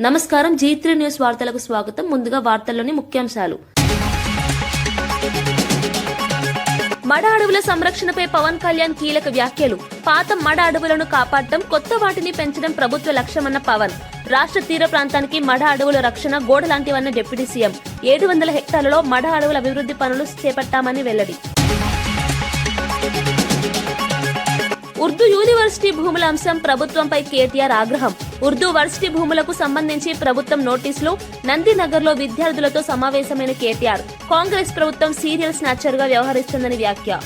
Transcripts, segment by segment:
నమస్కారం, G3 news వార్తలకు స్వాగతం. ముందుగా వార్తల్లోని ముఖ్యాంశాలు. మడ అడవుల సంరక్షణపై పవన్ కళ్యాణ్ కీలక వ్యాఖ్యలు. పాత మడ అడవులను కాపాడటం, కొత్త వాటిని పెంచడం ప్రభుత్వ లక్ష్యమన్న పవన్. రాష్ట్ర తీర ప్రాంతానికి మడ అడవుల రక్షణ గోడ లాంటివన్న డిప్యూటీ సీఎం. 700 హెక్టార్లలో మడ అడవుల అభివృద్ధి పనులు చేపట్టామని వెల్లడి. ఉర్దూ యూనివర్సిటీ భూముల అంశం ప్రభుత్వంపై కేటీఆర్ ఆగ్రహం. ఉర్దూ వర్సిటీ భూములకు సంబంధించి ప్రభుత్వం నోటీసులు. నందినగర్లో విద్యార్థులతో సమావేశమైన కేటీఆర్. కాంగ్రెస్ ప్రభుత్వం సీరియల్ స్నాచర్ గా వ్యవహరిస్తుందని వ్యాఖ్య.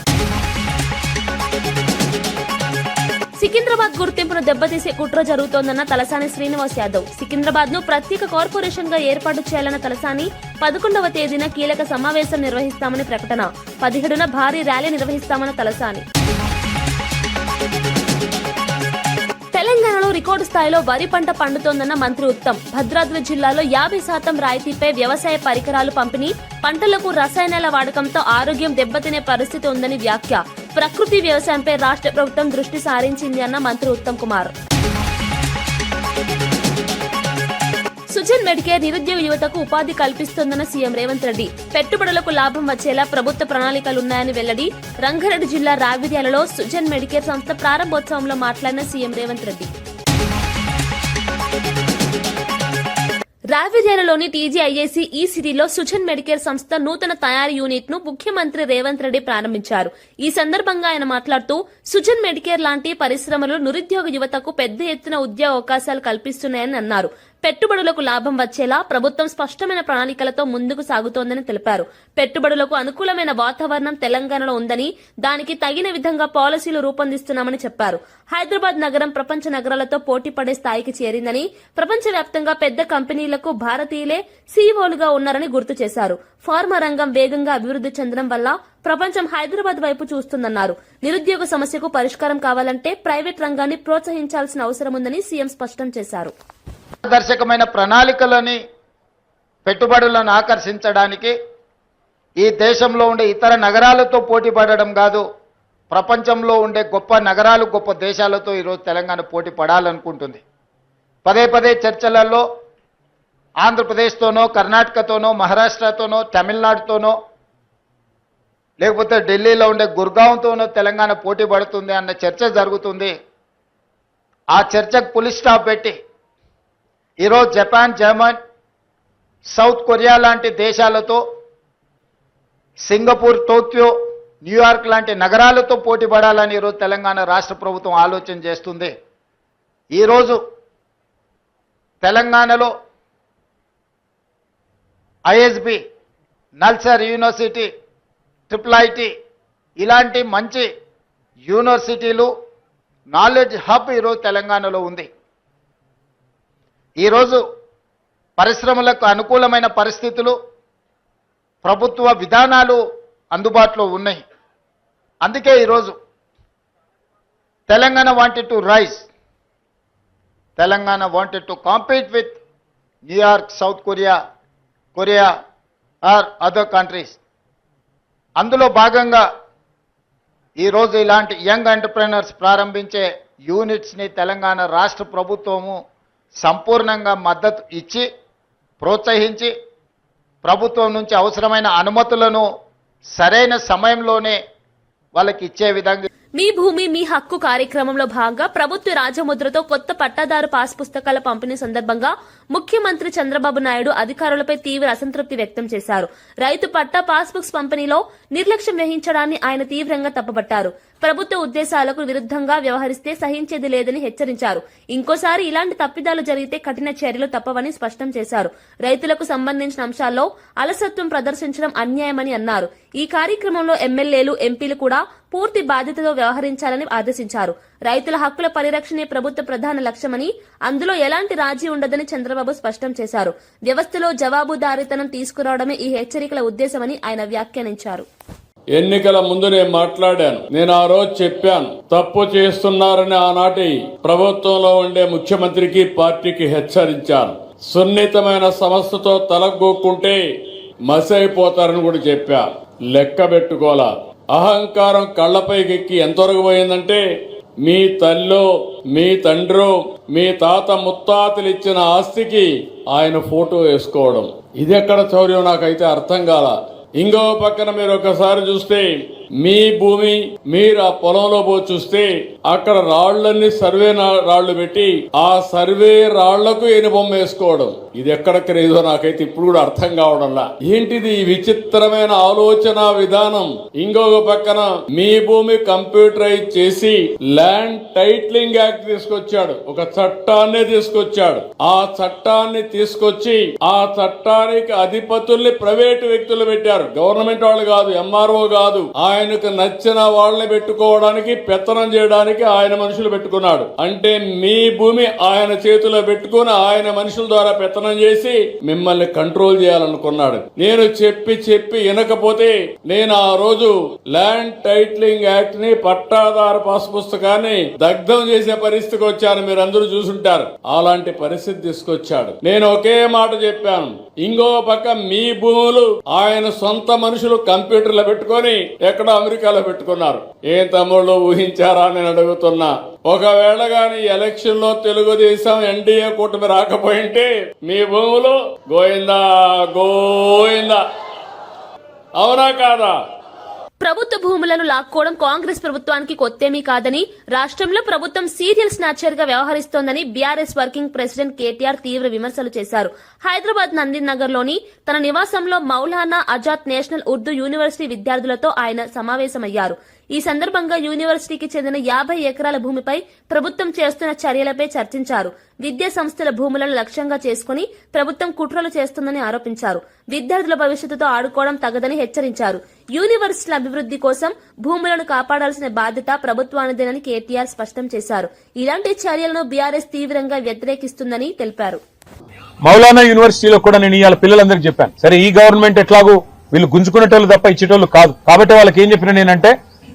సికింద్రాబాద్ గుర్తింపును దెబ్బతీసే కుట్ర జరుగుతోందన్న తలసాని శ్రీనివాస్ యాదవ్. సికింద్రాబాద్ ను ప్రత్యేక కార్పొరేషన్ గా ఏర్పాటు చేయాలన్న తలసాని 11వ తేదీన కీలక సమావేశం నిర్వహిస్తామని ప్రకటన. 17న భారీ ర్యాలీ నిర్వహిస్తామన్న తలసాని. తెలంగాణలో రికార్డు స్థాయిలో వరి పంట పండుతోందన్న మంత్రి ఉత్తమ్. భద్రాద్రి జిల్లాలో 50% రాయితీపై వ్యవసాయ పరికరాలు పంపిణీ. పంటలకు రసాయనాల వాడకంతో ఆరోగ్యం దెబ్బతినే పరిస్థితి ఉందని వ్యాఖ్య. ప్రకృతి వ్యవసాయంపై రాష్ట్ర ప్రభుత్వం దృష్టి సారించింది అన్న మంత్రి ఉత్తమ్ కుమార్. సుజన్ మెడికేర్ నిరుద్యోగ యువతకు ఉపాధి కల్పిస్తోందన్న సీఎం రేవంత్ రెడ్డి. పెట్టుబడులకు లాభం వచ్చేలా ప్రభుత్వ ప్రణాళికలున్నాయని వెల్లడి. రంగారెడ్డి జిల్లా రావిర్యాలలో సుజన్ మెడికేర్ సంస్థ ప్రారంభోత్సవంలో మాట్లాడిన సీఎం రేవంత్ రెడ్డి. రావిర్యాలలోని టీజీఐఏసీ ఈ సిటీలో సుజన్ మెడికేర్ సంస్థ నూతన తయారీ యూనిట్ ను ముఖ్యమంత్రి రేవంత్ రెడ్డి ప్రారంభించారు. ఈ సందర్భంగా ఆయన మాట్లాడుతూ సుజన్ మెడికేర్ లాంటి పరిశ్రమలు నిరుద్యోగ యువతకు పెద్ద ఎత్తున ఉద్యోగ అవకాశాలు కల్పిస్తున్నాయని అన్నారు. పెట్టుబడులకు లాభం వచ్చేలా ప్రభుత్వం స్పష్టమైన ప్రణాళికలతో ముందుకు సాగుతోందని తెలిపారు. పెట్టుబడులకు అనుకూలమైన వాతావరణం తెలంగాణలో ఉందని, దానికి తగిన విధంగా పాలసీలు రూపొందిస్తున్నామని చెప్పారు. హైదరాబాద్ నగరం ప్రపంచ నగరాలతో పోటీ పడే స్థాయికి చేరిందని, ప్రపంచవ్యాప్తంగా పెద్ద కంపెనీలకు భారతీయులే సీఈఓలుగా ఉన్నారని గుర్తు చేశారు. ఫార్మా రంగం వేగంగా అభివృద్ధి చెందడం వల్ల ప్రపంచం హైదరాబాద్ వైపు చూస్తుందన్నారు. నిరుద్యోగ సమస్యకు పరిష్కారం కావాలంటే ప్రైవేట్ రంగాన్ని ప్రోత్సహించాల్సిన అవసరం ఉందని సీఎం స్పష్టం చేశారు. దర్శకమైన ప్రణాళికలని పెట్టుబడులను ఆకర్షించడానికి ఈ దేశంలో ఉండే ఇతర నగరాలతో పోటీ పడడం కాదు, ప్రపంచంలో ఉండే గొప్ప నగరాలు గొప్ప దేశాలతో ఈరోజు తెలంగాణ పోటీ పడాలనుకుంటుంది. పదే పదే చర్చలలో ఆంధ్రప్రదేశ్తోనో, కర్ణాటకతోనో, మహారాష్ట్రతోనో, తమిళనాడుతోనో, లేకపోతే ఢిల్లీలో ఉండే గుర్గాంతోనో తెలంగాణ పోటీ పడుతుంది అన్న చర్చ జరుగుతుంది. ఆ చర్చకు పులి స్టాప్ పెట్టి ఈరోజు జపాన్, జర్మన్, సౌత్ కొరియా లాంటి దేశాలతో, సింగపూర్, టోక్యో, న్యూయార్క్ లాంటి నగరాలతో పోటీ పడాలని ఈరోజు తెలంగాణ రాష్ట్ర ప్రభుత్వం ఆలోచన చేస్తుంది. ఈరోజు తెలంగాణలో ఐఎస్బి, నల్సార్ యూనివర్సిటీ, ట్రిపుల్ ఇలాంటి మంచి యూనివర్సిటీలు, నాలెడ్జ్ హబ్ ఈరోజు తెలంగాణలో ఉంది. ఈరోజు పరిశ్రమలకు అనుకూలమైన పరిస్థితులు, ప్రభుత్వ విధానాలు అందుబాటులో ఉన్నాయి. అందుకే ఈరోజు Telangana wanted to rise, Telangana wanted to compete with New York, South Korea or other countries. అందులో భాగంగా ఈరోజు ఇలాంటి యంగ్ ఎంటర్ప్రెనర్స్ ప్రారంభించే యూనిట్స్ని తెలంగాణ రాష్ట్ర ప్రభుత్వము సంపూర్ణంగా మద్దతు ఇచ్చి ప్రోత్సహించి ప్రభుత్వం నుంచి అవసరమైన అనుమతులను సరైన సమయంలోనే వాళ్ళకి ఇచ్చే విధంగా మీ భూమి మీ హక్కు కార్యక్రమంలో భాగంగా ప్రభుత్వ రాజముద్రతో కొత్త పట్టాదారు పాస్ పుస్తకాల పంపిణీ సందర్భంగా ముఖ్యమంత్రి చంద్రబాబు నాయుడు అధికారులపై తీవ్ర అసంతృప్తి వ్యక్తం చేశారు. రైతు పట్టా పాస్బుక్స్ పంపిణీలో నిర్లక్ష్యం వహించడాన్ని ఆయన తీవ్రంగా తప్పుపట్టారు. ప్రభుత్వ ఉద్దేశాలకు విరుద్ధంగా వ్యవహరిస్తే సహించేది లేదని హెచ్చరించారు. ఇంకోసారి ఇలాంటి తప్పిదాలు జరిగితే కఠిన చర్యలు తప్పవని స్పష్టం చేశారు. రైతులకు సంబంధించిన అంశాల్లో అలసత్వం ప్రదర్శించడం అన్యాయమని అన్నారు. ఈ కార్యక్రమంలో ఎమ్మెల్యేలు, ఎంపీలు కూడా పూర్తి బాధ్యతతో వ్యవహరించాలని ఆదేశించారు. రైతుల హక్కుల పరిరక్షణే ప్రభుత్వ ప్రధాన లక్ష్యమని, అందులో ఎలాంటి రాజీ ఉండదని చంద్రబాబు స్పష్టం చేశారు. వ్యవస్థలో జవాబుదారీతనం తీసుకురావడమే ఈ హెచ్చరికల ఉద్దేశమని ఆయన వ్యాఖ్యానించారు. ఎన్నికల ముందు నేను మాట్లాడాను. నేను ఆ రోజు చెప్పాను, తప్పు చేస్తున్నారని ఆనాటి ప్రభుత్వంలో ఉండే ముఖ్యమంత్రికి, పార్టీకి హెచ్చరించాను. సున్నితమైన సమస్యతో తలగొక్కుంటే మసైపోతారని కూడా చెప్పా. లెక్క పెట్టుకోలా. అహంకారం కళ్లపైకెక్కి ఎంతవరకు పోయిందంటే మీ తల్లో మీ తండ్రో మీ తాత ముత్తాతలు ఇచ్చిన ఆస్తికి ఆయన ఫోటో వేసుకోవడం ఇది ఎక్కడ చౌర్యం నాకైతే అర్థం కాల. ఇంకో పక్కన మీరు ఒకసారి చూస్తే మీ భూమి మీరు ఆ పొలంలో పోయి చూస్తే అక్కడ రాళ్లన్నీ సర్వే రాళ్లు పెట్టి ఆ సర్వే రాళ్లకు బొమ్మ వేసుకోవడం ఇది ఎక్కడ క్రేజో నాకైతే ఇప్పుడు కూడా అర్థం కావడంలా. ఏంటిది ఈ విచిత్రమైన ఆలోచన విధానం? ఇంకొక పక్కన మీ భూమి కంప్యూటరైజ్ చేసి ల్యాండ్ టైటిలింగ్ యాక్ట్ తీసుకొచ్చాడు, ఒక చట్టాన్ని తీసుకొచ్చాడు. ఆ చట్టాన్ని తీసుకొచ్చి ఆ చట్టానికి అధిపతుల్ని ప్రైవేటు వ్యక్తులు పెట్టారు, గవర్నమెంట్ వాళ్ళు కాదు, ఎంఆర్ఓ కాదు. ఆయనకు నచ్చిన వాళ్ళని పెట్టుకోవడానికి పెత్తనం చేయడానికి ఆయన మనుషులు పెట్టుకున్నాడు. అంటే మీ భూమి ఆయన చేతిలో పెట్టుకుని ఆయన మనుషుల ద్వారా పెత్తనం చేసి మిమ్మల్ని కంట్రోల్ చేయాలనుకున్నాడు. నేను చెప్పి వినకపోతే నేను ఆ రోజు ల్యాండ్ టైటిలింగ్ యాక్ట్ ని పట్టాదారు పాస్ పుస్తకాన్ని దగ్ధం చేసే పరిస్థితికి వచ్చాను. మీరు అందరూ చూసుంటారు. అలాంటి పరిస్థితి తీసుకొచ్చాడు. నేను ఒకే మాట చెప్పాను, ఇంకో పక్క మీ భూములు ఆయన సొంత మనుషులు కంప్యూటర్లో పెట్టుకొని ఎక్కడ అమెరికాలో పెట్టుకున్నారు. ఏం తమ్ముళ్ళు ఊహించారా నేను అడుగుతున్నా. ఒకవేళ గాని ఎలక్షన్ లో తెలుగుదేశం ఎన్డీఏ కూటమి రాకపోయింటే మీ భూములు గోయిందా గోయిందా, అవునా కాదా? ప్రభుత్వ భూములను లాక్కోవడం కాంగ్రెస్ ప్రభుత్వానికి కొత్తేమీ కాదని, రాష్ట్రంలో ప్రభుత్వం సీరియల్ స్నాచర్ గా వ్యవహరిస్తోందని బీఆర్ఎస్ వర్కింగ్ ప్రెసిడెంట్ కేటీఆర్ తీవ్ర విమర్శలు చేశారు. హైదరాబాద్ నందినగర్ లోని తన నివాసంలో మౌలానా ఆజాద్ నేషనల్ ఉర్దూ యూనివర్సిటీ విద్యార్థులతో ఆయన సమావేశమయ్యారు. ఈ సందర్భంగా యూనివర్సిటీకి చెందిన 50 ఎకరాల భూమిపై ప్రభుత్వం చేస్తున్న చర్యలపై చర్చించారు. విద్యా సంస్థల భూములను లక్ష్యంగా చేసుకుని ప్రభుత్వం కుట్రలు చేస్తుందని ఆరోపించారు. విద్యార్థుల భవిష్యత్తుతో ఆడుకోవడం తగదని హెచ్చరించారు. యూనివర్సిటీల అభివృద్ధి కోసం భూములను కాపాడాల్సిన బాధ్యత ప్రభుత్వానిదేనని కేటీఆర్ స్పష్టం చేశారు. ఇలాంటి చర్యలను బీఆర్ఎస్ తీవ్రంగా వ్యతిరేకిస్తుందని తెలిపారు. మౌలానా యూనివర్సిటీలో కూడా నేను ఇవాళ పిల్లలందరికీ చెప్పాను, సరే ఈ గవర్నమెంట్ ఎట్లాగో వీళ్ళు గుంజుకునేటోళ్ళు తప్ప ఇచ్చేటోళ్ళు కాదు, కాబట్టి వాళ్ళకి ఏం చెప్పిన నేనంటే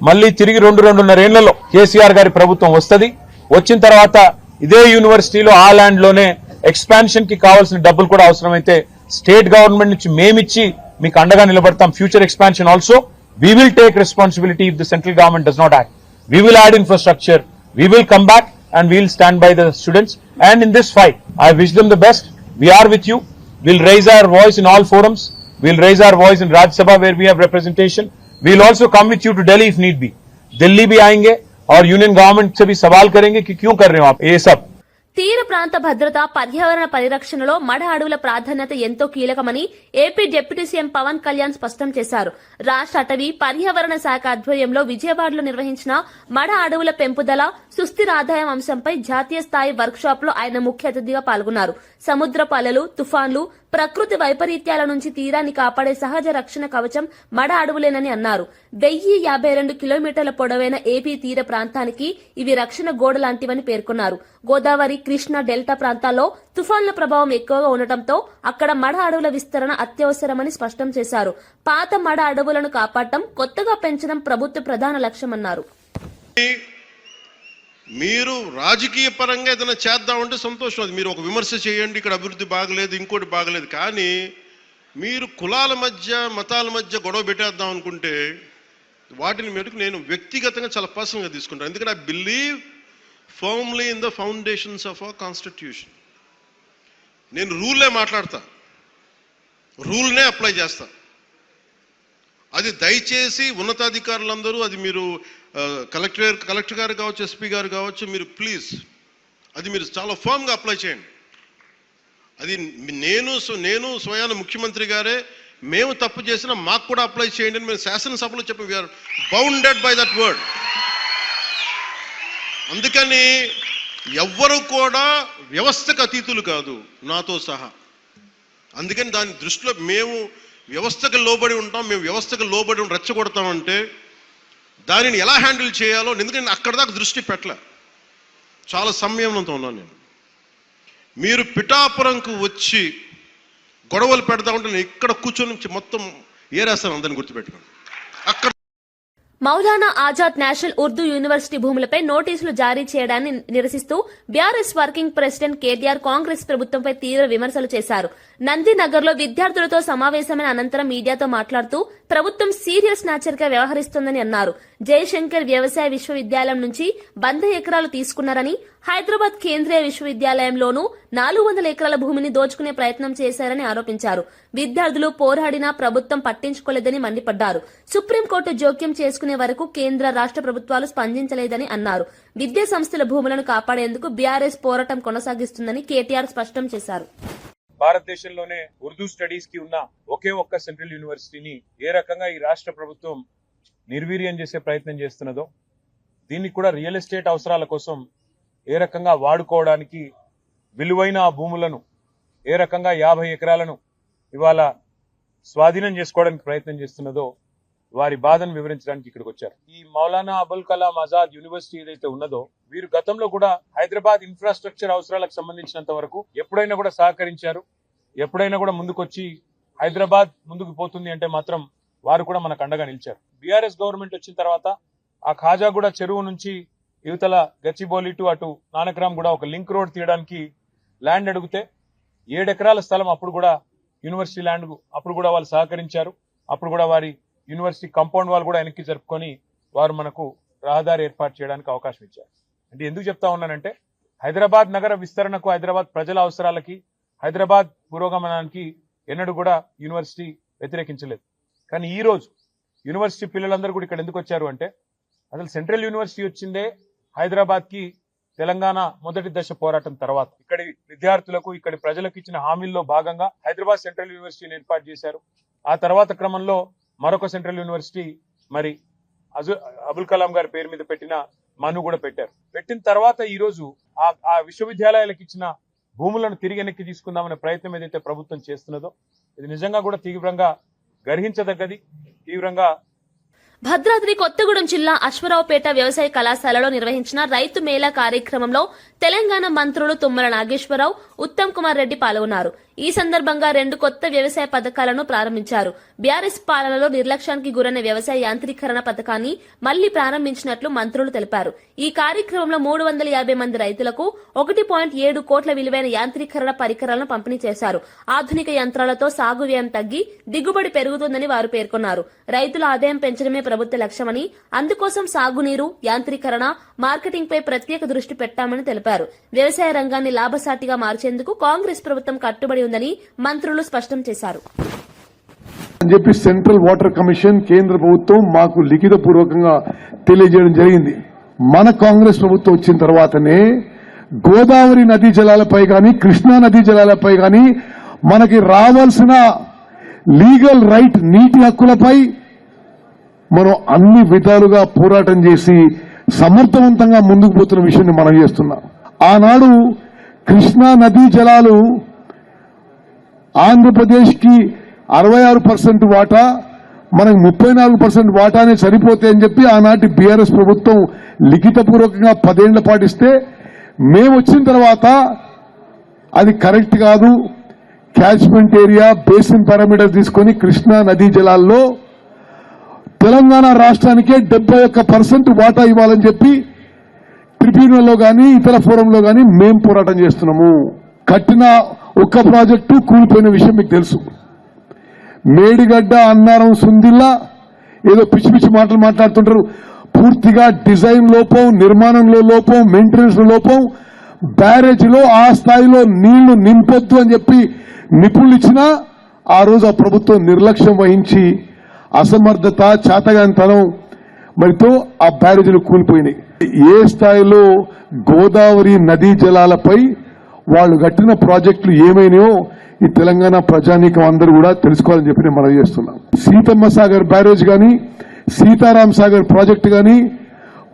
మళ్ళీ తిరిగి 2-2.5 ఏళ్లలో కేసీఆర్ గారి ప్రభుత్వం వస్తది. వచ్చిన తర్వాత ఇదే యూనివర్సిటీలో ఆ ల్యాండ్ లోనే ఎక్స్పాన్షన్ కి కావాల్సిన డబ్బులు కూడా అవసరమైతే స్టేట్ గవర్నమెంట్ నుంచి మేమిచ్చి మీకు అండగా నిలబడతాం. Future expansion also we will take responsibility if the central government does not act. We will add infrastructure, we will come back and we'll stand by the students. And in this fight, I wish them the best. We are with you. We'll raise our voice in all forums. We'll raise our voice in Rajya Sabha where we have representation. We'll also come with you to Delhi if need be. Delhi भी आएंगे और union government से भी सवाल करेंगे कि क्यों कर रहे हो आप ये सब. తీర ప్రాంత భద్రత, పర్యావరణ పరిరక్షణలో మడ అడవుల ప్రాధాన్యత ఎంతో కీలకమని AP deputy CM Pawan Kalyan స్పష్టం చేశారు. రాష్ట్ర అటవీ పర్యావరణ శాఖ ఆధ్వర్యంలో విజయవాడలో నిర్వహించిన మడ అడవుల పెంపుదల, సుస్థిర ఆదాయం అంశంపై జాతీయ స్థాయి వర్క్ షాప్ లో ఆయన ముఖ్య అతిథిగా పాల్గొన్నారు. సముద్రపు అలలు, తుఫాన్లు, ప్రకృతి వైపరీత్యాల నుంచి తీరాన్ని కాపాడే సహజ రక్షణ కవచం మడ అడవులేనని అన్నారు. 1052 కిలోమీటర్ల పొడవైన ఏపీ తీర ప్రాంతానికి ఇవి రక్షణ గోడ లాంటివని పేర్కొన్నారు. గోదావరి, కృష్ణా డెల్టా ప్రాంతాల్లో తుఫాన్ల ప్రభావం ఎక్కువగా ఉండటంతో అక్కడ మడ అడవుల విస్తరణ అత్యవసరమని స్పష్టం చేశారు. పాత మడ అడవులను కాపాడటం, కొత్తగా పెంచడం ప్రభుత్వ ప్రధాన లక్ష్యమన్నారు. మీరు రాజకీయ పరంగా ఏదైనా చేద్దామంటే సంతోషం, అది మీరు ఒక విమర్శ చేయండి, ఇక్కడ అభివృద్ధి బాగలేదు, ఇంకోటి బాగలేదు. కానీ మీరు కులాల మధ్య, మతాల మధ్య గొడవ పెట్టేద్దాం అనుకుంటే వాటిని మెరుగు నేను వ్యక్తిగతంగా చాలా పర్సనల్గా తీసుకుంటాను. ఎందుకంటే I believe firmly in the foundations of our constitution. నేను రూల్లే మాట్లాడతా, రూల్నే అప్లై చేస్తా. అది దయచేసి ఉన్నతాధికారులందరూ, అది మీరు కలెక్టర్ గారు కావచ్చు, ఎస్పీ గారు కావచ్చు, మీరు ప్లీజ్ అది మీరు చాలా ఫర్మ్గా అప్లై చేయండి. అది నేను స్వయాన ముఖ్యమంత్రి గారే మేము తప్పు చేసినా మాకు కూడా అప్లై చేయండి అని మేము శాసనసభలో చెప్పి we are bounded by that word. అందుకని ఎవ్వరూ కూడా వ్యవస్థకు అతీతులు కాదు, నాతో సహా. అందుకని దాని దృష్టిలో మేము వ్యవస్థకు లోబడి ఉంటాం, మేము వ్యవస్థకు లోబడి రెచ్చగొడతామంటే దానిని ఎలా హ్యాండిల్ చేయాలో, ఎందుకంటే అక్కడ దాకా దృష్టి పెట్టలే, చాలా సంయమనంతో ఉన్నాను నేను. మీరు పిఠాపురంకు వచ్చి గొడవలు పెడతా ఉంటే నేను ఇక్కడ కూర్చొని మొత్తం ఏరేస్తాను, అందరిని గుర్తుపెట్టుకోండి. అక్కడ మౌలానా ఆజాద్ నేషనల్ ఉర్దూ యూనివర్సిటీ భూములపై నోటీసులు జారీ చేయడాన్ని నిరసిస్తూ BRS working president KTR Congress ప్రభుత్వంపై తీవ్ర విమర్శలు చేశారు. నందినగర్లో విద్యార్థులతో సమావేశమైన అనంతరం మీడియాతో మాట్లాడుతూ ప్రభుత్వం సీరియస్ నేచర్ గా వ్యవహరిస్తోందని అన్నారు. జయశంకర్ వ్యవసాయ విశ్వవిద్యాలయం నుంచి 100 ఎకరాలు తీసుకున్నారని, హైదరాబాద్ కేంద్రీయ విశ్వవిద్యాలయంలోనూ 400 ఎకరాల భూమిని దోచుకునే ప్రయత్నం చేశారని ఆరోపించారు. విద్యార్థులు పోరాడినా ప్రభుత్వం పట్టించుకోలేదని మండిపడ్డారు. సుప్రీంకోర్టు జోక్యం చేసుకునే వరకు కేంద్ర రాష్ట్ర ప్రభుత్వాలు స్పందించలేదని అన్నారు. విద్యా సంస్థల భూములను కాపాడేందుకు బీఆర్ఎస్ పోరాటం కొనసాగిస్తుందని కేటీఆర్ స్పష్టం చేశారు. భారతదేశంలోనే ఉర్దూ స్టడీస్ కి ఉన్న ఒకే ఒక్క సెంట్రల్ యూనివర్సిటీని ఏ రకంగా ఈ రాష్ట్ర ప్రభుత్వం నిర్వీర్యం చేసే ప్రయత్నం చేస్తున్నదో, దీన్ని కూడా రియల్ ఎస్టేట్ అవసరాల కోసం ఏ రకంగా వాడుకోవడానికి విలువైన ఆ భూములను ఏ రకంగా 50 ఎకరాలను ఇవాళ స్వాధీనం చేసుకోవడానికి ప్రయత్నం చేస్తున్నదో వారి బాధను వివరించడానికి ఇక్కడికి వచ్చారు. ఈ మౌలానా అబుల్ కలాం ఆజాద్ యూనివర్సిటీ ఏదైతే ఉన్నదో, వీరు గతంలో కూడా హైదరాబాద్ ఇన్ఫ్రాస్ట్రక్చర్ అవసరాలకు సంబంధించినంత వరకు ఎప్పుడైనా కూడా సహకరించారు. ఎప్పుడైనా కూడా ముందుకొచ్చి హైదరాబాద్ ముందుకు పోతుంది అంటే మాత్రం వారు కూడా మనకు అండగా నిలిచారు. బీఆర్ఎస్ గవర్నమెంట్ వచ్చిన తర్వాత ఆ ఖాజాగూడ చెరువు నుంచి యువతల గచ్చిబౌలి టు అటు నానక్రామ్ కూడా ఒక లింక్ రోడ్ తీయడానికి ల్యాండ్ అడిగితే 7 ఎకరాల స్థలం అప్పుడు కూడా యూనివర్సిటీ ల్యాండ్ అప్పుడు కూడా వాళ్ళు సహకరించారు. అప్పుడు కూడా వారి యూనివర్సిటీ కాంపౌండ్ వాళ్ళు కూడా వెనక్కి జరుపుకొని వారు మనకు రహదారి ఏర్పాటు చేయడానికి అవకాశం ఇచ్చారు. అంటే ఎందుకు చెప్తా ఉన్నానంటే, హైదరాబాద్ నగర విస్తరణకు, హైదరాబాద్ ప్రజల అవసరాలకి, హైదరాబాద్ పురోగమనానికి ఎన్నడూ కూడా యూనివర్సిటీ వ్యతిరేకించలేదు. కానీ ఈ రోజు యూనివర్సిటీ పిల్లలందరూ కూడా ఇక్కడ ఎందుకు వచ్చారు అంటే, అసలు సెంట్రల్ యూనివర్సిటీ వచ్చిందే హైదరాబాద్ కి తెలంగాణ మొదటి దశ పోరాటం తర్వాత. ఇక్కడి విద్యార్థులకు, ఇక్కడి ప్రజలకు ఇచ్చిన హామీల్లో భాగంగా హైదరాబాద్ సెంట్రల్ యూనివర్సిటీని ఏర్పాటు చేశారు. ఆ తర్వాత క్రమంలో మరొక సెంట్రల్ యూనివర్సిటీ మరి అబుల్ కలాం గారి పేరు మీద పెట్టిన మను కూడా పెట్టారు. పెట్టిన తర్వాత ఈ రోజు ఆ విశ్వవిద్యాలయాలకు ఇచ్చిన భూములను తిరిగి వెనక్కి తీసుకుందామనే ప్రయత్నం ఏదైతే ప్రభుత్వం చేస్తున్నదో, ఇది నిజంగా కూడా తీవ్రంగా గర్హించదగ్గది, తీవ్రంగా. భద్రాద్రి కొత్తగూడెం జిల్లా అశ్వరావుపేట వ్యవసాయ కళాశాలలో నిర్వహించిన రైతు మేళా కార్యక్రమంలో తెలంగాణ మంత్రులు తుమ్మల నాగేశ్వరరావు, ఉత్తమ్ కుమార్ రెడ్డి పాల్గొన్నారు. ఈ సందర్భంగా 2 కొత్త వ్యవసాయ పథకాలను ప్రారంభించారు. బీఆర్ఎస్ పాలనలో నిర్లక్ష్యానికి గురైన వ్యవసాయ యాంత్రీకరణ పథకాన్ని మళ్లీ ప్రారంభించినట్లు మంత్రులు తెలిపారు. ఈ కార్యక్రమంలో 350 మంది రైతులకు 1.7 కోట్ల విలువైన యాంత్రీకరణ పరికరాలను పంపిణీ చేశారు. ఆధునిక యంత్రాలతో సాగు వ్యయం తగ్గి దిగుబడి పెరుగుతుందని వారు పేర్కొన్నారు. రైతుల ఆదాయం పెంచడమే ప్రభుత్వ లక్ష్యమని, అందుకోసం సాగునీరు, యాంత్రీకరణ, మార్కెటింగ్ పై ప్రత్యేక దృష్టి పెట్టామని తెలిపారు. వ్యవసాయ రంగాన్ని లాభసాటిగా మార్చేందుకు కాంగ్రెస్ ప్రభుత్వం కట్టుబడి ఉందని మంత్రులు స్పష్టం చేశారు. అని చెప్పి సెంట్రల్ వాటర్ కమిషన్ కేంద్ర ప్రభుత్వం మాకు లిఖిత పూర్వకంగా తెలియజేయడం జరిగింది. మన కాంగ్రెస్ ప్రభుత్వం వచ్చిన తర్వాతనే గోదావరి నదీ జలాలపై గాని, కృష్ణా నదీ జలాలపై గాని మనకి రావాల్సిన లీగల్ రైట్, నీటి హక్కులపై మనం అన్ని విధాలుగా పోరాటం చేసి సమర్థవంతంగా ముందుకు పోతున్న విషయాన్ని మనం చేస్తున్నాం. ఆనాడు కృష్ణా నదీ జలాలు ఆంధ్రప్రదేశ్ కి 66% వాటా, మనకు 34% వాటానే సరిపోతాయని చెప్పి ఆనాటి బీఆర్ఎస్ ప్రభుత్వం లిఖితపూర్వకంగా 10 ఏళ్ల పాటిస్తే, మేము వచ్చిన తర్వాత అది కరెక్ట్ కాదు, క్యాచ్మెంట్ ఏరియా, బేసిన్ పారామీటర్స్ తీసుకొని కృష్ణా నదీ జలాల్లో తెలంగాణ రాష్ట్రానికే 71% వాటా ఇవ్వాలని చెప్పి ట్రిబ్యునల్లో గానీ ఇతర ఫోరంలో గానీ మేం పోరాటం చేస్తున్నాము. కట్టిన ఒక్క ప్రాజెక్టు కూలిపోయిన విషయం మీకు తెలుసు. మేడిగడ్డ, అన్నారం, సుందిల్లా ఏదో పిచ్చి పిచ్చి మాటలు మాట్లాడుతుంటారు. పూర్తిగా డిజైన్ లోపం, నిర్మాణంలో లోపం, మెయింటెనెన్స్ లోపం, బ్యారేజీలో ఆ స్థాయిలో నీళ్లు నింపొద్దు అని చెప్పి నిపుణులు ఇచ్చినా ఆ రోజు ఆ ప్రభుత్వం నిర్లక్ష్యం వహించి అసమర్థత, చేతగానితనం మరితో ఆ బ్యారేజీలు కూలిపోయినాయి. ఏ స్థాయిలో గోదావరి నదీ జలాలపై వాళ్ళు కట్టిన ప్రాజెక్టులు ఏమైనాయో ఈ తెలంగాణ ప్రజానీకం అందరూ కూడా తెలుసుకోవాలని చెప్పి మనం చేస్తున్నాం. సీతమ్మ సాగర్ బ్యారేజ్ గాని, సీతారాం సాగర్ ప్రాజెక్టు గాని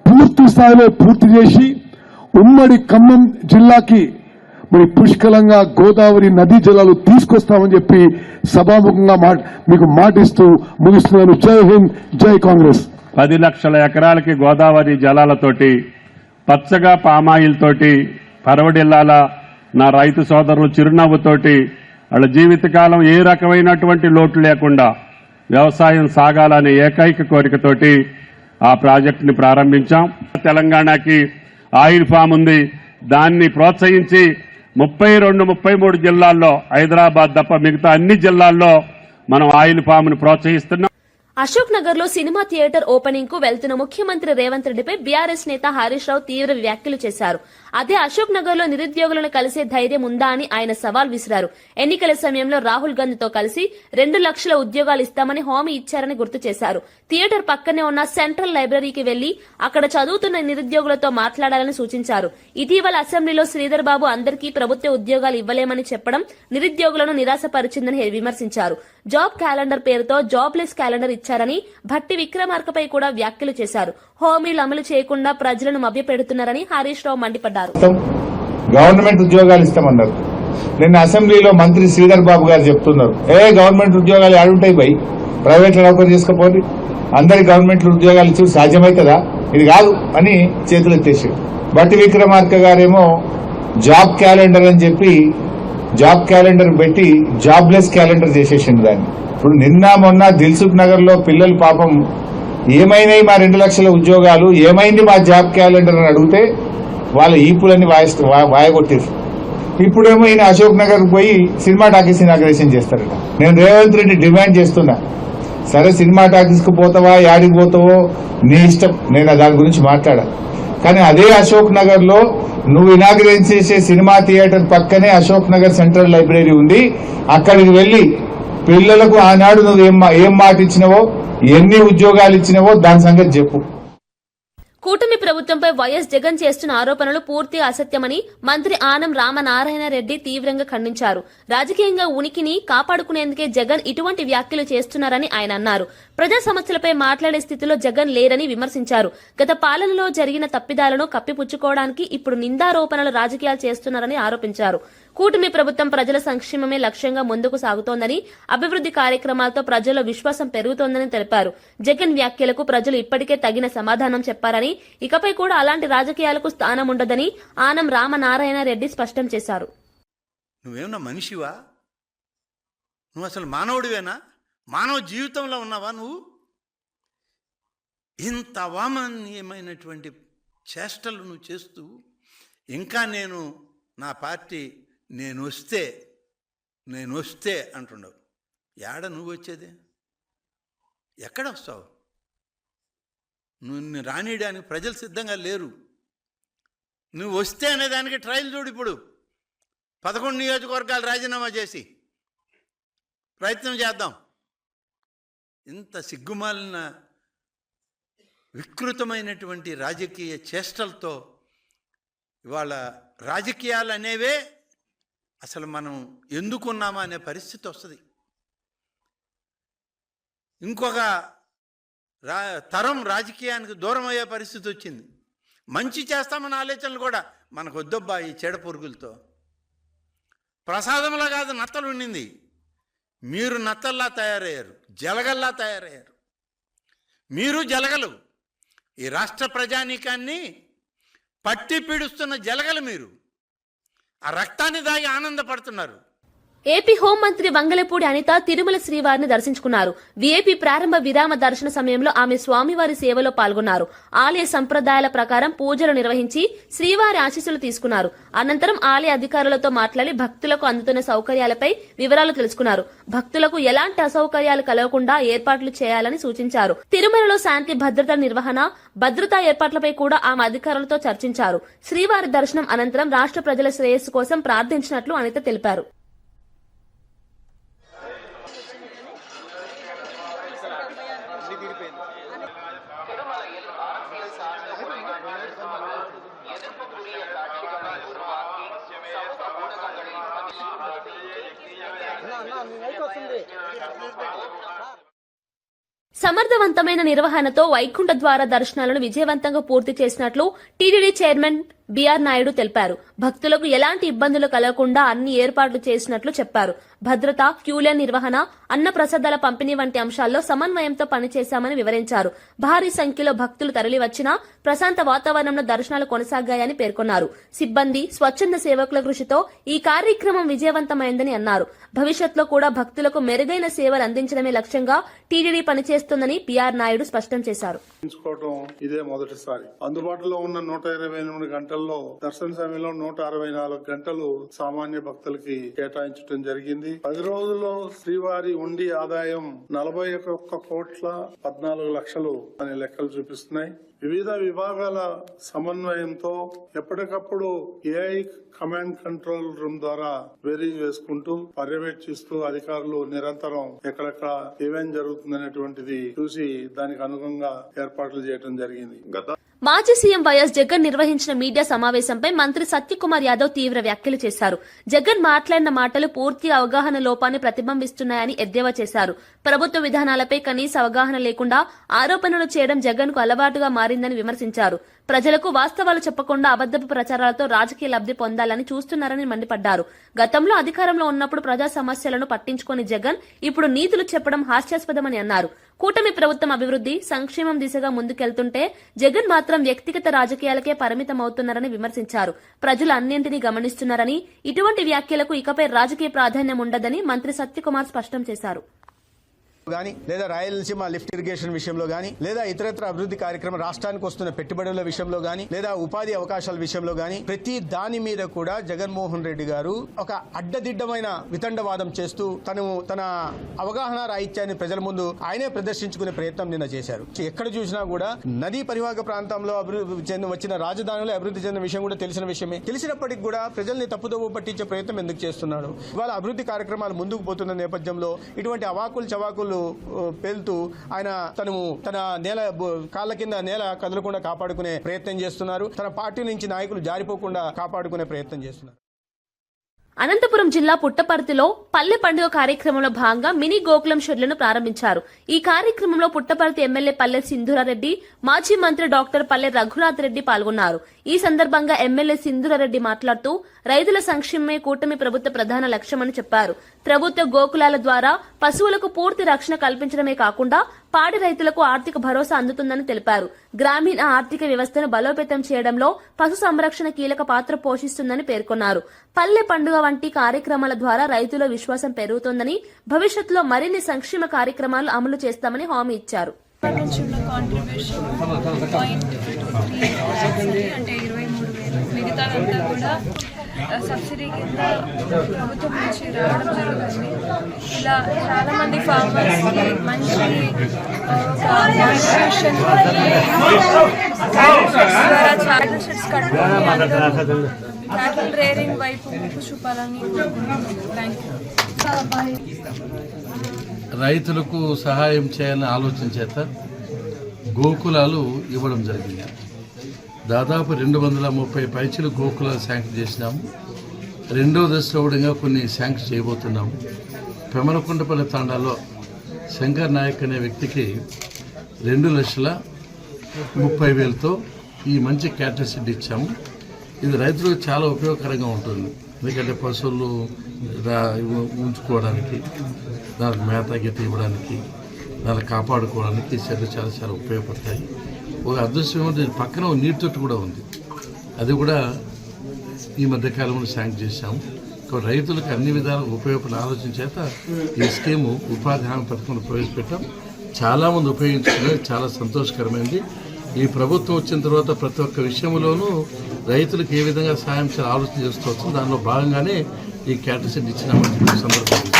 పూర్తి స్థాయిలో పూర్తి చేసి ఉమ్మడి ఖమ్మం జిల్లాకి మరి పుష్కలంగా గోదావరి నదీ జలాలు తీసుకొస్తామని చెప్పి సభాముఖంగా మీకు మాటిస్తూ ముగిస్తున్నాను. జై హింద్, జై కాంగ్రెస్. 10 లక్షల ఎకరాలకి గోదావరి జలాలతోటి, పచ్చగా పామాయిల్ తోటి పరవడిల్లాల నా రైతు సోదరులు చిరునవ్వుతోటి వాళ్ళ జీవితకాలం ఏ రకమైనటువంటి లోటు లేకుండా వ్యవసాయం సాగాలనే ఏకైక కోరికతోటి ఆ ప్రాజెక్టుని ప్రారంభించాం. తెలంగాణకి ఆయిల్ ఫామ్ ఉంది, దాన్ని ప్రోత్సహించి 32-33 జిల్లాల్లో, హైదరాబాద్ తప్ప మిగతా అన్ని జిల్లాల్లో మనం ఆయిల్ ఫామ్ ను ప్రోత్సహిస్తున్నాం. అశోక్ నగర్ లో సినిమా థియేటర్ ఓపెనింగ్ కు వెళ్తున్న ముఖ్యమంత్రి రేవంత్ రెడ్డిపై బీఆర్ఎస్ నేత హరీష్ రావు తీవ్ర వ్యాఖ్యలు చేశారు. అదే అశోక్ నగర్ లో నిరుద్యోగులను కలిసే ధైర్యం ఉందా అని ఆయన సవాల్ విసిరారు. ఎన్నికల సమయంలో రాహుల్ గాంధీతో కలిసి 2 లక్షల ఉద్యోగాలు ఇస్తామని హామీ ఇచ్చారని గుర్తు చేశారు. థియేటర్ పక్కనే ఉన్న సెంట్రల్ లైబ్రరీకి వెళ్లి అక్కడ చదువుతున్న నిరుద్యోగులతో మాట్లాడాలని సూచించారు. ఇటీవల అసెంబ్లీలో శ్రీధర్ బాబు అందరికీ ప్రభుత్వ ఉద్యోగాలు ఇవ్వలేమని చెప్పడం నిరుద్యోగులను నిరాశపరిచిందని విమర్శించారు. జాబ్ క్యాలెండర్ పేరుతో జాబ్లెస్ క్యాలెండర్ ఇచ్చారని భట్టి విక్రమార్కపై కూడా వ్యాఖ్యలు చేశారు. హామీలు అమలు చేయకుండా ప్రజలను మభ్యపెడుతున్నారని హరీష్ రావు మండిపడ్డారు. గవర్నమెంట్ ఉద్యోగాలు ఇస్తామన్నారు. నిన్న అసెంబ్లీలో మంత్రి శ్రీధర్ బాబు గారు చెప్తున్నారు, గవర్నమెంట్ ఉద్యోగాలు ఆడుంటాయి బై, ప్రైవేట్ నౌకరు చేసుకోపోయి అందరి గవర్నమెంట్ ఉద్యోగాలు ఇచ్చి సాధ్యమవుతుందా, ఇది కాదు అని చేతులు ఎత్తేసారు. భట్టి విక్రమార్క గారేమో జాబ్ క్యాలెండర్ అని చెప్పి జాబ్ క్యాలెండర్ పెట్టి జాబ్లెస్ క్యాలెండర్ చేసేసింది దాన్ని. ఇప్పుడు నిన్న మొన్న దిల్సుఖ్ నగర్ లో పిల్లలు పాపం ఏమైనాయి మా 2 లక్షల ఉద్యోగాలు, ఏమైంది మా జాబ్ క్యాలెండర్ అని అడిగితే వాళ్ళ ఈపులన్నీ వాయగొట్టారు. ఇప్పుడేమో ఈయన అశోక్ నగర్ పోయి సినిమా టాకీస్ ఇనాగ్రేషన్ చేస్తారట. నేను రేవంత్ రెడ్డి డిమాండ్ చేస్తున్నా, సరే సినిమా టాకీస్ కు పోతావా, యాడికి పోతావో నీ ఇష్టం, నేను దాని గురించి మాట్లాడా. కానీ అదే అశోక్ నగర్ లో నువ్వు ఇనాగ్రేట్ చేసే సినిమా థియేటర్ పక్కనే అశోక్ నగర్ సెంట్రల్ లైబ్రరీ ఉంది. అక్కడికి వెళ్లి పిల్లలకు ఆనాడు నువ్వు ఏం మాట ఇచ్చినవో, ఎన్ని ఉద్యోగాలు ఇచ్చినవో దాని సంగతి చెప్పు. కూటమి ప్రభుత్వంపై వైఎస్ జగన్ చేస్తున్న ఆరోపణలు పూర్తిగా అసత్యమని మంత్రి ఆనం రామనారాయణ రెడ్డి తీవ్రంగా ఖండించారు. రాజకీయంగా ఉనికిని కాపాడుకునేందుకే జగన్ ఇటువంటి వ్యాఖ్యలు చేస్తున్నారని ఆయన అన్నారు. ప్రజా సమస్యలపై మాట్లాడే స్థితిలో జగన్ లేరని విమర్శించారు. గత పాలనలో జరిగిన తప్పిదాలను కప్పిపుచ్చుకోవడానికి ఇప్పుడు నిందారోపణలు రాజకీయాలు చేస్తున్నారని ఆరోపించారు. కూటమి ప్రభుత్వం ప్రజల సంక్షేమమే లక్ష్యంగా ముందుకు సాగుతోందని, అభివృద్ది కార్యక్రమాలతో ప్రజల్లో విశ్వాసం పెరుగుతోందని తెలిపారు. జగన్ వ్యాఖ్యలకు ప్రజలు ఇప్పటికే తగిన సమాధానం చెప్పారని, ఇకపై కూడా అలాంటి రాజకీయాలకు స్థానం ఉండదని ఆనం రామనారాయణ రెడ్డి స్పష్టం చేశారు. నువ్వేమన్నా మనిషివా? నువ్వు అసలు మానవుడివేనా? మానవ జీవితంలో ఉన్నావా నువ్వు? ఇంత అవామనీయమైనటువంటి చేష్టలు నువ్వు చేస్తూ ఇంకా నా పార్టీ నేను వస్తే అంటున్నావు. ఏడ నువ్వు వచ్చేది? ఎక్కడ వస్తావు? నువ్వు రానియడానికి ప్రజలు సిద్ధంగా లేరు. నువ్వు వస్తే అనేదానికి ట్రయల్ చూడు. ఇప్పుడు 11 నియోజకవర్గాలు రాజీనామా చేసి ప్రయత్నం చేద్దాం. ఇంత సిగ్గుమాలిన వికృతమైనటువంటి రాజకీయ చేష్టలతో ఇవాళ రాజకీయాలు అనేవే అసలు మనం ఎందుకున్నామా అనే పరిస్థితి వస్తుంది. ఇంకొక తరం రాజకీయానికి దూరం అయ్యే పరిస్థితి వచ్చింది. మంచి చేస్తామన్న ఆలోచనలు కూడా మనకు వద్దబ్బా ఈ చెడ పురుగులతో. ప్రసాదంలా కాదు నత్తలు ఉండింది, మీరు నత్తల్లా తయారయ్యారు, జలగల్లా తయారయ్యారు. మీరు జలగలు, ఈ రాష్ట్ర ప్రజానీకాన్ని పట్టి పీడుస్తున్న జలగలు మీరు. ఆ రక్తాన్ని దాగి ఆనందపడుతున్నారు. ఏపీ హోంమంత్రి వంగలపూడి అనిత తిరుమల శ్రీవారిని దర్శించుకున్నారు. వీఐపీ ప్రారంభ విరామ దర్శన సమయంలో ఆమె స్వామివారి సేవలో పాల్గొన్నారు. ఆలయ సంప్రదాయాల ప్రకారం పూజలు నిర్వహించి శ్రీవారి ఆశీస్సులు తీసుకున్నారు. అనంతరం ఆలయ అధికారులతో మాట్లాడి భక్తులకు అందుతున్న సౌకర్యాలపై వివరాలు తెలుసుకున్నారు. భక్తులకు ఎలాంటి అసౌకర్యాలు కలగకుండా ఏర్పాట్లు చేయాలని సూచించారు. తిరుమలలో శాంతి భద్రత నిర్వహణ, భద్రతా ఏర్పాట్లపై కూడా ఆమె అధికారులతో చర్చించారు. శ్రీవారి దర్శనం అనంతరం రాష్ట్ర ప్రజల శ్రేయస్సు కోసం ప్రార్థించినట్లు అనిత తెలిపారు. సమర్థవంతమైన నిర్వహణతో వైకుంఠ ద్వార దర్శనాలను విజయవంతంగా పూర్తి చేసినట్లు టీటీడీ చైర్మన్ బిఆర్ నాయుడు తెలిపారు. భక్తులకు ఎలాంటి ఇబ్బందులు కలగకుండా అన్ని ఏర్పాట్లు చేసినట్లు చెప్పారు. భద్రత, క్యూలైన్ నిర్వహణ, అన్న ప్రసాదాల పంపిణీ వంటి అంశాల్లో సమన్వయంతో పనిచేశామని వివరించారు. భారీ సంఖ్యలో భక్తులు తరలివచ్చినా ప్రశాంత వాతావరణంలో దర్శనాలు కొనసాగాయని పేర్కొన్నారు. సిబ్బంది, స్వచ్ఛంద సేవకుల కృషితో ఈ కార్యక్రమం విజయవంతమైందని అన్నారు. భవిష్యత్తులో కూడా భక్తులకు మెరుగైన సేవలు అందించడమే లక్ష్యంగా టీటీడీ పనిచేస్తుందని బిఆర్ నాయుడు స్పష్టం చేశారు. ఇదే మొదటిసారి అందుబాటులో ఉన్న 128 గంటల్లో దర్శన సమయంలో 164 గంటలు సామాన్య భక్తులకి కేటాయించడం జరిగింది. 10 రోజుల్లో శ్రీవారి ఉండి ఆదాయం 41,14,00,000 అనే లెక్కలు చూపిస్తున్నాయి. వివిధ విభాగాల సమన్వయంతో ఎప్పటికప్పుడు ఏఐ కమాండ్ కంట్రోల్ రూమ్ ద్వారా బేరీజ్ వేసుకుంటూ పర్యవేక్షిస్తూ అధికారులు నిరంతరం ఎక్కడెక్కడ ఏమేం జరుగుతుందనేటువంటిది చూసి దానికి అనుగుణంగా ఏర్పాట్లు చేయడం జరిగింది. మాజీ సీఎం వైఎస్ జగన్ నిర్వహించిన మీడియా సమావేశంపై మంత్రి సత్యకుమార్ యాదవ్ తీవ్ర వ్యాఖ్యలు చేశారు. జగన్ మాట్లాడిన మాటలు పూర్తిగా అవగాహన లోపాన్ని ప్రతిబింబిస్తున్నాయని ఎద్దేవా చేశారు. ప్రభుత్వ విధానాలపై కనీస అవగాహన లేకుండా ఆరోపణలు చేయడం జగన్ కు అలవాటుగా మారిందని విమర్శించారు. ప్రజలకు వాస్తవాలు చెప్పకుండా అబద్దపు ప్రచారాలతో రాజకీయ లబ్ది పొందాలని చూస్తున్నారని మండిపడ్డారు. గతంలో అధికారంలో ఉన్నప్పుడు ప్రజా సమస్యలను పట్టించుకోని జగన్ ఇప్పుడు నీతులు చెప్పడం హాస్యాస్పదమని అన్నారు. కూటమి ప్రభుత్వం అభివృద్ది, సంక్షేమం దిశగా ముందుకెళ్తుంటే జగన్ మాత్రం వ్యక్తిగత రాజకీయాలకే పరిమితమవుతున్నారని విమర్శించారు. ప్రజలు అన్నింటినీ గమనిస్తున్నారని, ఇటువంటి వ్యాఖ్యలకు ఇకపై రాజకీయ ప్రాధాన్యం ఉండదని మంత్రి సత్యకుమార్ స్పష్టం చేశారు. గాని లేదా రాయలసీమ లిఫ్ట్ ఇరిగేషన్ విషయంలో గాని లేదా ఇతరత్ర అభివృద్ధి కార్యక్రమం రాష్ట్రానికి వస్తున్న పెట్టుబడుల విషయంలో గాని లేదా ఉపాధి అవకాశాల విషయంలో గాని ప్రతి దాని మీద కూడా జగన్మోహన్ రెడ్డి గారు ఒక అడ్డదిడ్డమైన వితండవాదం చేస్తూ తన అవగాహన రాహిత్యాన్ని ప్రజల ముందు ఆయనే ప్రదర్శించుకునే ప్రయత్నం నిన్న చేశారు. ఎక్కడ చూసినా కూడా నదీ పరివాహక ప్రాంతంలో వచ్చిన రాజధానిలో అభివృద్ధి చెందిన విషయం కూడా తెలిసిన విషయమే. తెలిసినప్పటికీ కూడా ప్రజల్ని తప్పుదోవ పట్టించే ప్రయత్నం ఎందుకు చేస్తున్నాడు? ఇవాళ అభివృద్ధి కార్యక్రమాలు ముందుకు పోతున్న నేపథ్యంలో ఇటువంటి అవాకులు చవాకులు పేలుతూ ఆయన తన కాళ్ళ కింద నేల కదలకుండా కాపాడుకునే ప్రయత్నం చేస్తున్నారు. తన పార్టీ నుంచి నాయకులు జారిపోకుండా కాపాడుకునే ప్రయత్నం చేస్తున్నారు. అనంతపురం జిల్లా పుట్టపర్తిలో పల్లె పండుగ కార్యక్రమంలో భాగంగా మినీ గోకులం షెడ్లను ప్రారంభించారు. ఈ కార్యక్రమంలో పుట్టపర్తి ఎమ్మెల్యే పల్లె సింధూరారెడ్డి, మాజీ మంత్రి డాక్టర్ పల్లె రఘునాథ్ రెడ్డి పాల్గొన్నారు. ఈ సందర్భంగా ఎమ్మెల్యే సింధూరారెడ్డి మాట్లాడుతూ రైతుల సంక్షేమమే కూటమి ప్రభుత్వ ప్రధాన లక్ష్యమని చెప్పారు. ప్రభుత్వ గోకులాల ద్వారా పశువులకు పూర్తి రక్షణ కల్పించడమే కాకుండా పాడి రైతులకు ఆర్థిక భరోసా అందుతుందని తెలిపారు. గ్రామీణ ఆర్థిక వ్యవస్థను బలోపేతం చేయడంలో పశు సంరక్షణ కీలక పాత్ర పోషిస్తుందని పేర్కొన్నారు. పల్లె పండుగ వంటి కార్యక్రమాల ద్వారా రైతుల విశ్వాసం పెరుగుతోందని, భవిష్యత్తులో మరిన్ని సంక్షేమ కార్యక్రమాలు అమలు చేస్తామని హామీ ఇచ్చారు. మిగతాదంతా కూడా సబ్సిడీ కింద ప్రభుత్వం నుంచి రావడం జరుగుతుంది. ఇలా చాలా మంది ఫార్మర్స్ మంచి కాంట్రిబ్యూషన్ ద్వారా చాలా షెడ్స్ కట్టుకుని అందరూ క్యాటిల్ రేరింగ్ వైపు చూపాలని. రైతులకు సహాయం చేయాలని ఆలోచన చేత గోకులాలు ఇవ్వడం జరిగింది. దాదాపు 230 పైచీలు గోకులాలు శాంక్షన్ చేసినాము. రెండో దశలో కూడా కొన్ని శాంక్షన్ చేయబోతున్నాము. పెమలకుంటపల్లి తాండాలో శంకర్ నాయక్ అనే వ్యక్తికి 2,30,000తో ఈ మంచి క్యాటర్ షెడ్ ఇచ్చాము. ఇది రైతులకు చాలా ఉపయోగకరంగా ఉంటుంది. ఎందుకంటే పశువులు ఉంచుకోవడానికి, దానికి మేత గీత ఇవ్వడానికి, దాన్ని కాపాడుకోవడానికి షెడ్లు చాలా చాలా ఉపయోగపడతాయి. ఒక అదృష్టం ఏమంటే పక్కన నీటి తొట్టు కూడా ఉంది. అది కూడా ఈ మధ్యకాలంలో శాంక్షన్ చేశాము. రైతులకు అన్ని విధాలు ఉపయోగపడే ఆలోచన చేత ఈ స్కీము ఉపాధి హామీ పథకంలో ప్రవేశపెట్టాం. చాలామంది ఉపయోగించుకునేది చాలా సంతోషకరమైంది. ఈ ప్రభుత్వం వచ్చిన తర్వాత ప్రతి ఒక్క విషయంలోనూ రైతులకు ఏ విధంగా సాయం చేయాలి ఆలోచన చేస్తూ వస్తుంది. దానిలో భాగంగానే ఈ క్యాటర్ షెడ్ ఇచ్చినామని సందర్భంగా.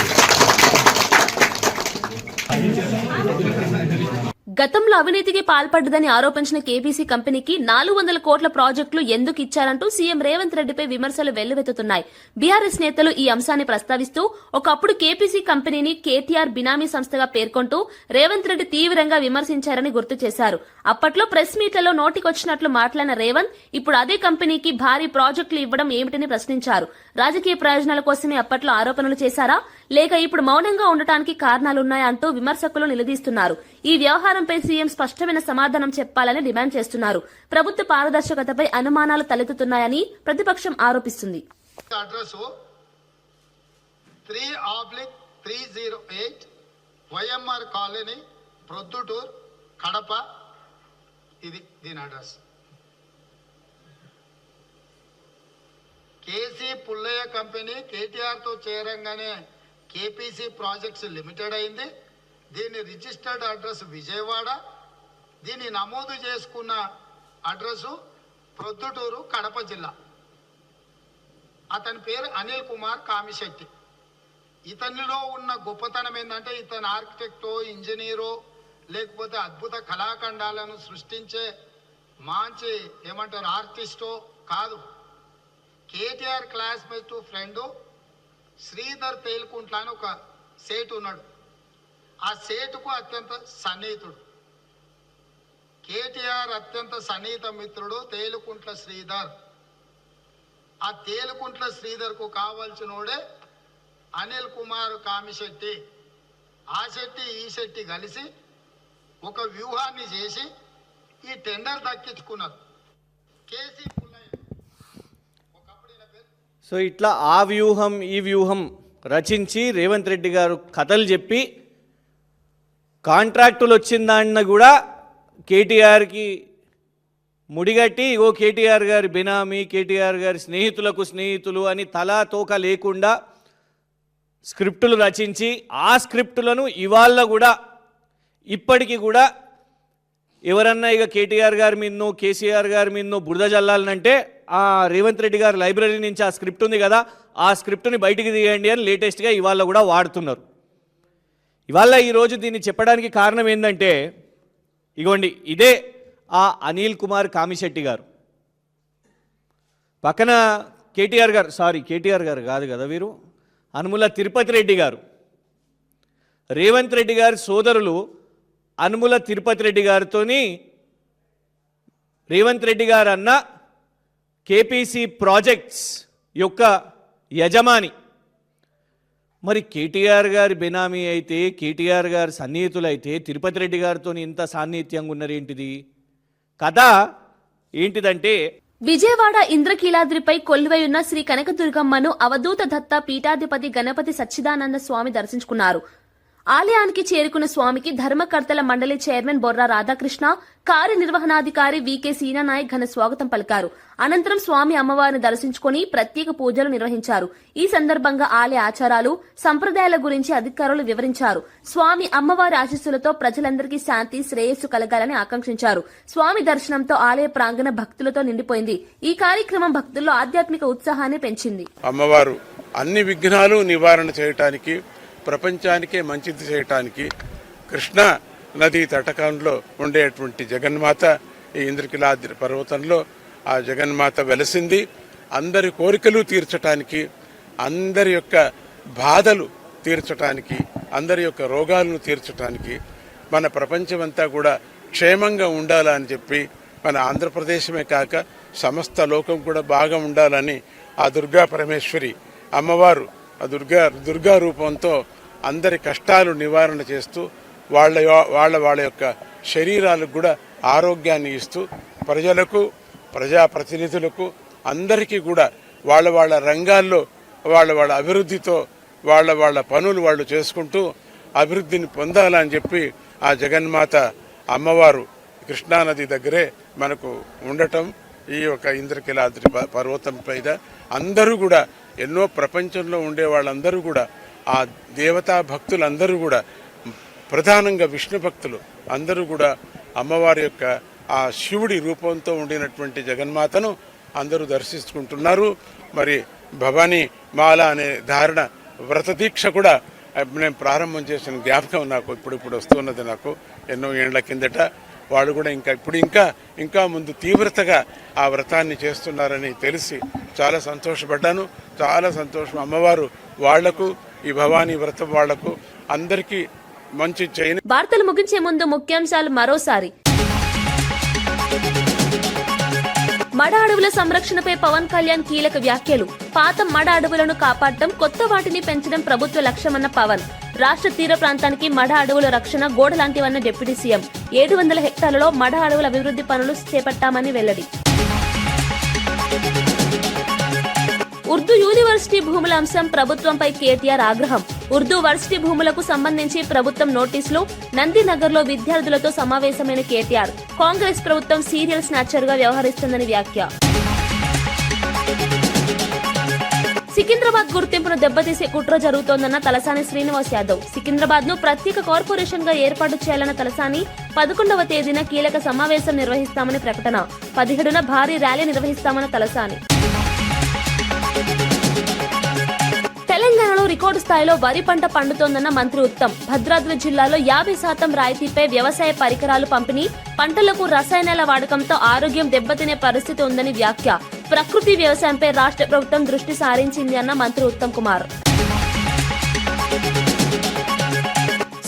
గతంలో అవినీతికి పాల్పడ్డదని ఆరోపించిన కేబీసీ కంపెనీకి 400 కోట్ల ప్రాజెక్టులు ఎందుకు ఇచ్చారంటూ సీఎం రేవంత్ రెడ్డిపై విమర్శలు వెల్లువెత్తుతున్నాయి. బీఆర్ఎస్ నేతలు ఈ అంశాన్ని ప్రస్తావిస్తూ ఒకప్పుడు కేబీసీ కంపెనీని కేటీఆర్ బినామీ సంస్థగా పేర్కొంటూ రేవంత్ రెడ్డి తీవ్రంగా విమర్శించారని గుర్తు చేశారు. అప్పట్లో ప్రెస్ మీట్లలో నోటికొచ్చినట్లు మాట్లాడిన రేవంత్ ఇప్పుడు అదే కంపెనీకి భారీ ప్రాజెక్టులు ఇవ్వడం ఏమిటని ప్రశ్నించారు. రాజకీయ ప్రయోజనాల కోసమే అప్పట్లో ఆరోపణలు చేశారా, లేక ఇప్పుడు మౌనంగా ఉండటానికి కారణాలున్నాయా అంటూ విమర్శకులు నిలదీస్తున్నారు. ఈ వ్యవహారంపై ప్రశ్నలపై సీఎం స్పష్టమైన సమాధానం చెప్పాలని డిమాండ్ చేస్తున్నారు. ప్రభుత్వ పారదర్శకతపై అనుమానాలు తలెత్తుతున్నాయని ప్రతిపక్షం ఆరోపిస్తుంది. Address 3/308 YMR colony, Proddatur, Kadapa. ఇది దీని అడ్రస్. కేసీ పుల్లయ్య కంపెనీ కేటీఆర్తో చేరంగానే కేపీసీ ప్రాజెక్ట్స్ లిమిటెడ్ అయింది. దీని రిజిస్టర్డ్ అడ్రస్ విజయవాడ, దీన్ని నమోదు చేసుకున్న అడ్రస్సు ప్రొద్దుటూరు, కడప జిల్లా. అతని పేరు అనిల్ కుమార్ కామిశెట్టి. ఇతనిలో ఉన్న గొప్పతనం ఏంటంటే ఇతను ఆర్కిటెక్టో, ఇంజనీరో, లేకపోతే అద్భుత కళాఖండాలను సృష్టించే మంచి ఏమంటారు ఆర్టిస్టో కాదు. కేటీఆర్ క్లాస్మేట్ ఫ్రెండ్ శ్రీధర్ తేలుకుంట్ల అని ఒక సేటు ఉన్నాడు. ఆ సేటుకు అత్యంత సన్నిహితుడు. కేటీఆర్ అత్యంత సన్నిహిత మిత్రుడు తేలుకుంట్ల శ్రీధర్. ఆ తేలుకుంట్ల శ్రీధర్కు కావాల్సినోడే అనిల్ కుమార్ కామిశెట్టి. ఆ శెట్టి ఈ శెట్టి కలిసి ఒక వ్యూహాన్ని చేసి ఈ టెండర్ దక్కించుకున్నారు. కేసీ పుల్లయ్య ఒకప్పుడు ఈయన పేరు. సో ఇట్లా ఆ వ్యూహం ఈ వ్యూహం రచించి రేవంత్ రెడ్డి గారు కథలు చెప్పి కాంట్రాక్టులు వచ్చిందాన్న కూడా కేటీఆర్కి ముడిగట్టి ఇగో కేటీఆర్ గారి బినామీ, కేటీఆర్ గారి స్నేహితులకు స్నేహితులు అని తలా తోక లేకుండా స్క్రిప్టులు రచించి ఆ స్క్రిప్టులను ఇవాళ కూడా ఇప్పటికీ కూడా ఎవరన్నా ఇక కేటీఆర్ గారి మీదనో కేసీఆర్ గారి మీదనో బురద జల్లాలనంటే ఆ రేవంత్ రెడ్డి గారి లైబ్రరీ నుంచి ఆ స్క్రిప్ట్ ఉంది కదా, ఆ స్క్రిప్ట్ని బయటికి తీయండి అని లేటెస్ట్గా ఇవాళ కూడా వాడుతున్నారు. ఇవాళ ఈరోజు దీన్ని చెప్పడానికి కారణం ఏంటంటే ఇగోండి ఇదే ఆ అనిల్ కుమార్ కామిశెట్టి గారు. పక్కన కేటీఆర్ గారు కాదు కదా వీరు, అనుముల తిరుపతి రెడ్డి గారు. రేవంత్ రెడ్డి గారి సోదరులు అనుముల తిరుపతి రెడ్డి గారితోని రేవంత్ రెడ్డి గారు అన్న కేపీసీ ప్రాజెక్ట్స్ యొక్క యజమాని. మరి కేటీఆర్ గారి బెనామీ అయితే, కేటీఆర్ గారి సన్నిహితులైతే తిరుపతి రెడ్డి గారితో ఇంత సాన్నిహిత్యంగా ఉన్నారేంటిది? కథ ఏంటిదంటే విజయవాడ ఇంద్రకీలాద్రిపై కొలువై ఉన్న శ్రీ కనకదుర్గమ్మను అవధూత దత్త పీఠాధిపతి గణపతి సచ్చిదానంద స్వామి దర్శించుకున్నారు. ఆలయానికి చేరుకున్న స్వామికి ధర్మకర్తల మండలి చైర్మన్ బొర్రా రాధాకృష్ణ, కార్యనిర్వహణాధికారి వికే సీనానాయక్ ఘన స్వాగతం పలికారు. అనంతరం స్వామి అమ్మవారిని దర్శించుకుని ప్రత్యేక పూజలు నిర్వహించారు. ఈ సందర్భంగా ఆలయ ఆచారాలు, సంప్రదాయాల గురించి అధికారులు వివరించారు. స్వామి అమ్మవారి ఆశీస్సులతో ప్రజలందరికీ శాంతి, శ్రేయస్సు కలగాలని ఆకాంక్షించారు. స్వామి దర్శనంతో ఆలయ ప్రాంగణ భక్తులతో నిండిపోయింది. ఈ కార్యక్రమం భక్తుల్లో ఆధ్యాత్మిక ఉత్సాహాన్ని పెంచింది. అమ్మవారు అన్ని విఘ్నాలు నివారణ చేయటానికి, ప్రపంచానికే మంచిది చేయటానికి కృష్ణా నదీ తటకంలో ఉండేటువంటి జగన్మాత ఈ ఇంద్రకీలాద్రి పర్వతంలో ఆ జగన్మాత వెలసింది. అందరి కోరికలు తీర్చటానికి, అందరి యొక్క బాధలు తీర్చటానికి, అందరి యొక్క రోగాలను తీర్చటానికి, మన ప్రపంచమంతా కూడా క్షేమంగా ఉండాలని చెప్పి, మన ఆంధ్రప్రదేశమే కాక సమస్త లోకం కూడా బాగా ఉండాలని ఆ దుర్గా పరమేశ్వరి అమ్మవారు ఆ దుర్గా రూపంతో అందరి కష్టాలు నివారణ చేస్తూ వాళ్ళ యొక్క శరీరాలకు కూడా ఆరోగ్యాన్ని ఇస్తూ ప్రజలకు, ప్రజాప్రతినిధులకు అందరికీ కూడా వాళ్ళ రంగాల్లో వాళ్ళ అభివృద్ధితో వాళ్ళ పనులు వాళ్ళు చేసుకుంటూ అభివృద్ధిని పొందాలని చెప్పి ఆ జగన్మాత అమ్మవారు కృష్ణానది దగ్గరే మనకు ఉండటం, ఈ యొక్క ఇంద్రకీలాద్రి పర్వతం పైన అందరూ కూడా ఎన్నో ప్రపంచంలో ఉండే వాళ్ళందరూ కూడా ఆ దేవతా భక్తులందరూ కూడా ప్రధానంగా విష్ణు భక్తులు అందరూ కూడా అమ్మవారి యొక్క ఆ శివుడి రూపంతో ఉండినటువంటి జగన్మాతను అందరూ దర్శించుకుంటున్నారు. మరి భవానీ మాల అనే ధారణ వ్రత దీక్ష కూడా నేను ప్రారంభం చేసిన జ్ఞాపకం నాకు ఇప్పుడు వస్తున్నది. నాకు ఎన్నో ఏళ్ల కిందట వాళ్ళు కూడా ఇంకా ముందు తీవ్రతగా ఆ వ్రతాన్ని చేస్తున్నారని తెలిసి చాలా సంతోషపడ్డాను. చాలా సంతోషం. అమ్మవారు వాళ్లకు, ఈ భవానీ వ్రతం వాళ్లకు అందరికీ మంచి చేయని. వార్తలు ముగించే ముందు ముఖ్యాంశాలు మరోసారి. మడ అడవుల సంరక్షణపై పవన్ కళ్యాణ్ కీలక వ్యాఖ్యలు. పాత మడ అడవులను కాపాడటం, కొత్త వాటిని పెంచడం ప్రభుత్వ లక్ష్యమన్న పవన్. రాష్ట్ర తీర ప్రాంతానికి మడ అడవుల రక్షణ గోడ లాంటివన్న డిప్యూటీ సీఎం. 700 హెక్టార్లలో మడ అడవుల అభివృద్ధి పనులు చేపట్టామని వెల్లడి. ఉర్దూ యూనివర్సిటీ భూముల అంశం ప్రభుత్వంపై కేటీఆర్ ఆగ్రహం. ఉర్దూ వర్సిటీ భూములకు సంబంధించి ప్రభుత్వం నోటీసులు. నందినగర్ లో విద్యార్థులతో సమావేశమైన కేటీఆర్. కాంగ్రెస్ ప్రభుత్వం సీరియల్ స్నాచర్ గా వ్యవహరిస్తుందని వ్యాఖ్య. సికింద్రాబాద్ గుర్తింపును దెబ్బతీసే కుట్ర జరుగుతోందన్న తలసాని శ్రీనివాస్ యాదవ్. సికింద్రాబాద్ ను ప్రత్యేక కార్పొరేషన్ గా ఏర్పాటు చేయాలన్న తలసాని 11వ తేదీన కీలక సమావేశం నిర్వహిస్తామని ప్రకటన. 17న భారీ ర్యాలీ నిర్వహిస్తామన్న తలసాని. తెలంగాణలో రికార్డు స్థాయిలో వరి పంట పండుతోందన్న మంత్రి ఉత్తమ్. భద్రాద్రి జిల్లాలో 50% రాయితీపై వ్యవసాయ పరికరాలు పంపిణీ. పంటలకు రసాయనాల వాడకంతో ఆరోగ్యం దెబ్బతినే పరిస్థితి ఉందని వ్యాఖ్య. ప్రకృతి వ్యవసాయంపై రాష్ట్ర ప్రభుత్వం దృష్టి సారించింది అన్న మంత్రి ఉత్తమ్ కుమార్.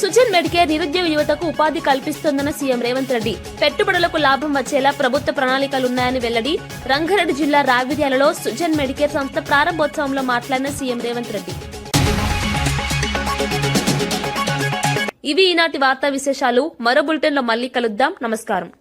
సుజన్ మెడికేర్ నిరుద్యోగ యువతకు ఉపాధి కల్పిస్తోందన్న సీఎం రేవంత్ రెడ్డి. పెట్టుబడులకు లాభం వచ్చేలా ప్రభుత్వ ప్రణాళికలున్నాయని వెల్లడి. రంగారెడ్డి జిల్లా రావిర్యాలలో సుజన్ మెడికేర్ సంస్థ ప్రారంభోత్సవంలో మాట్లాడిన సీఎం రేవంత్ రెడ్డి. ఇవి ఈనాటి వార్తా విశేషాలు. మరో బులెటిన్ లో మళ్ళీ కలుద్దాం. నమస్కారం.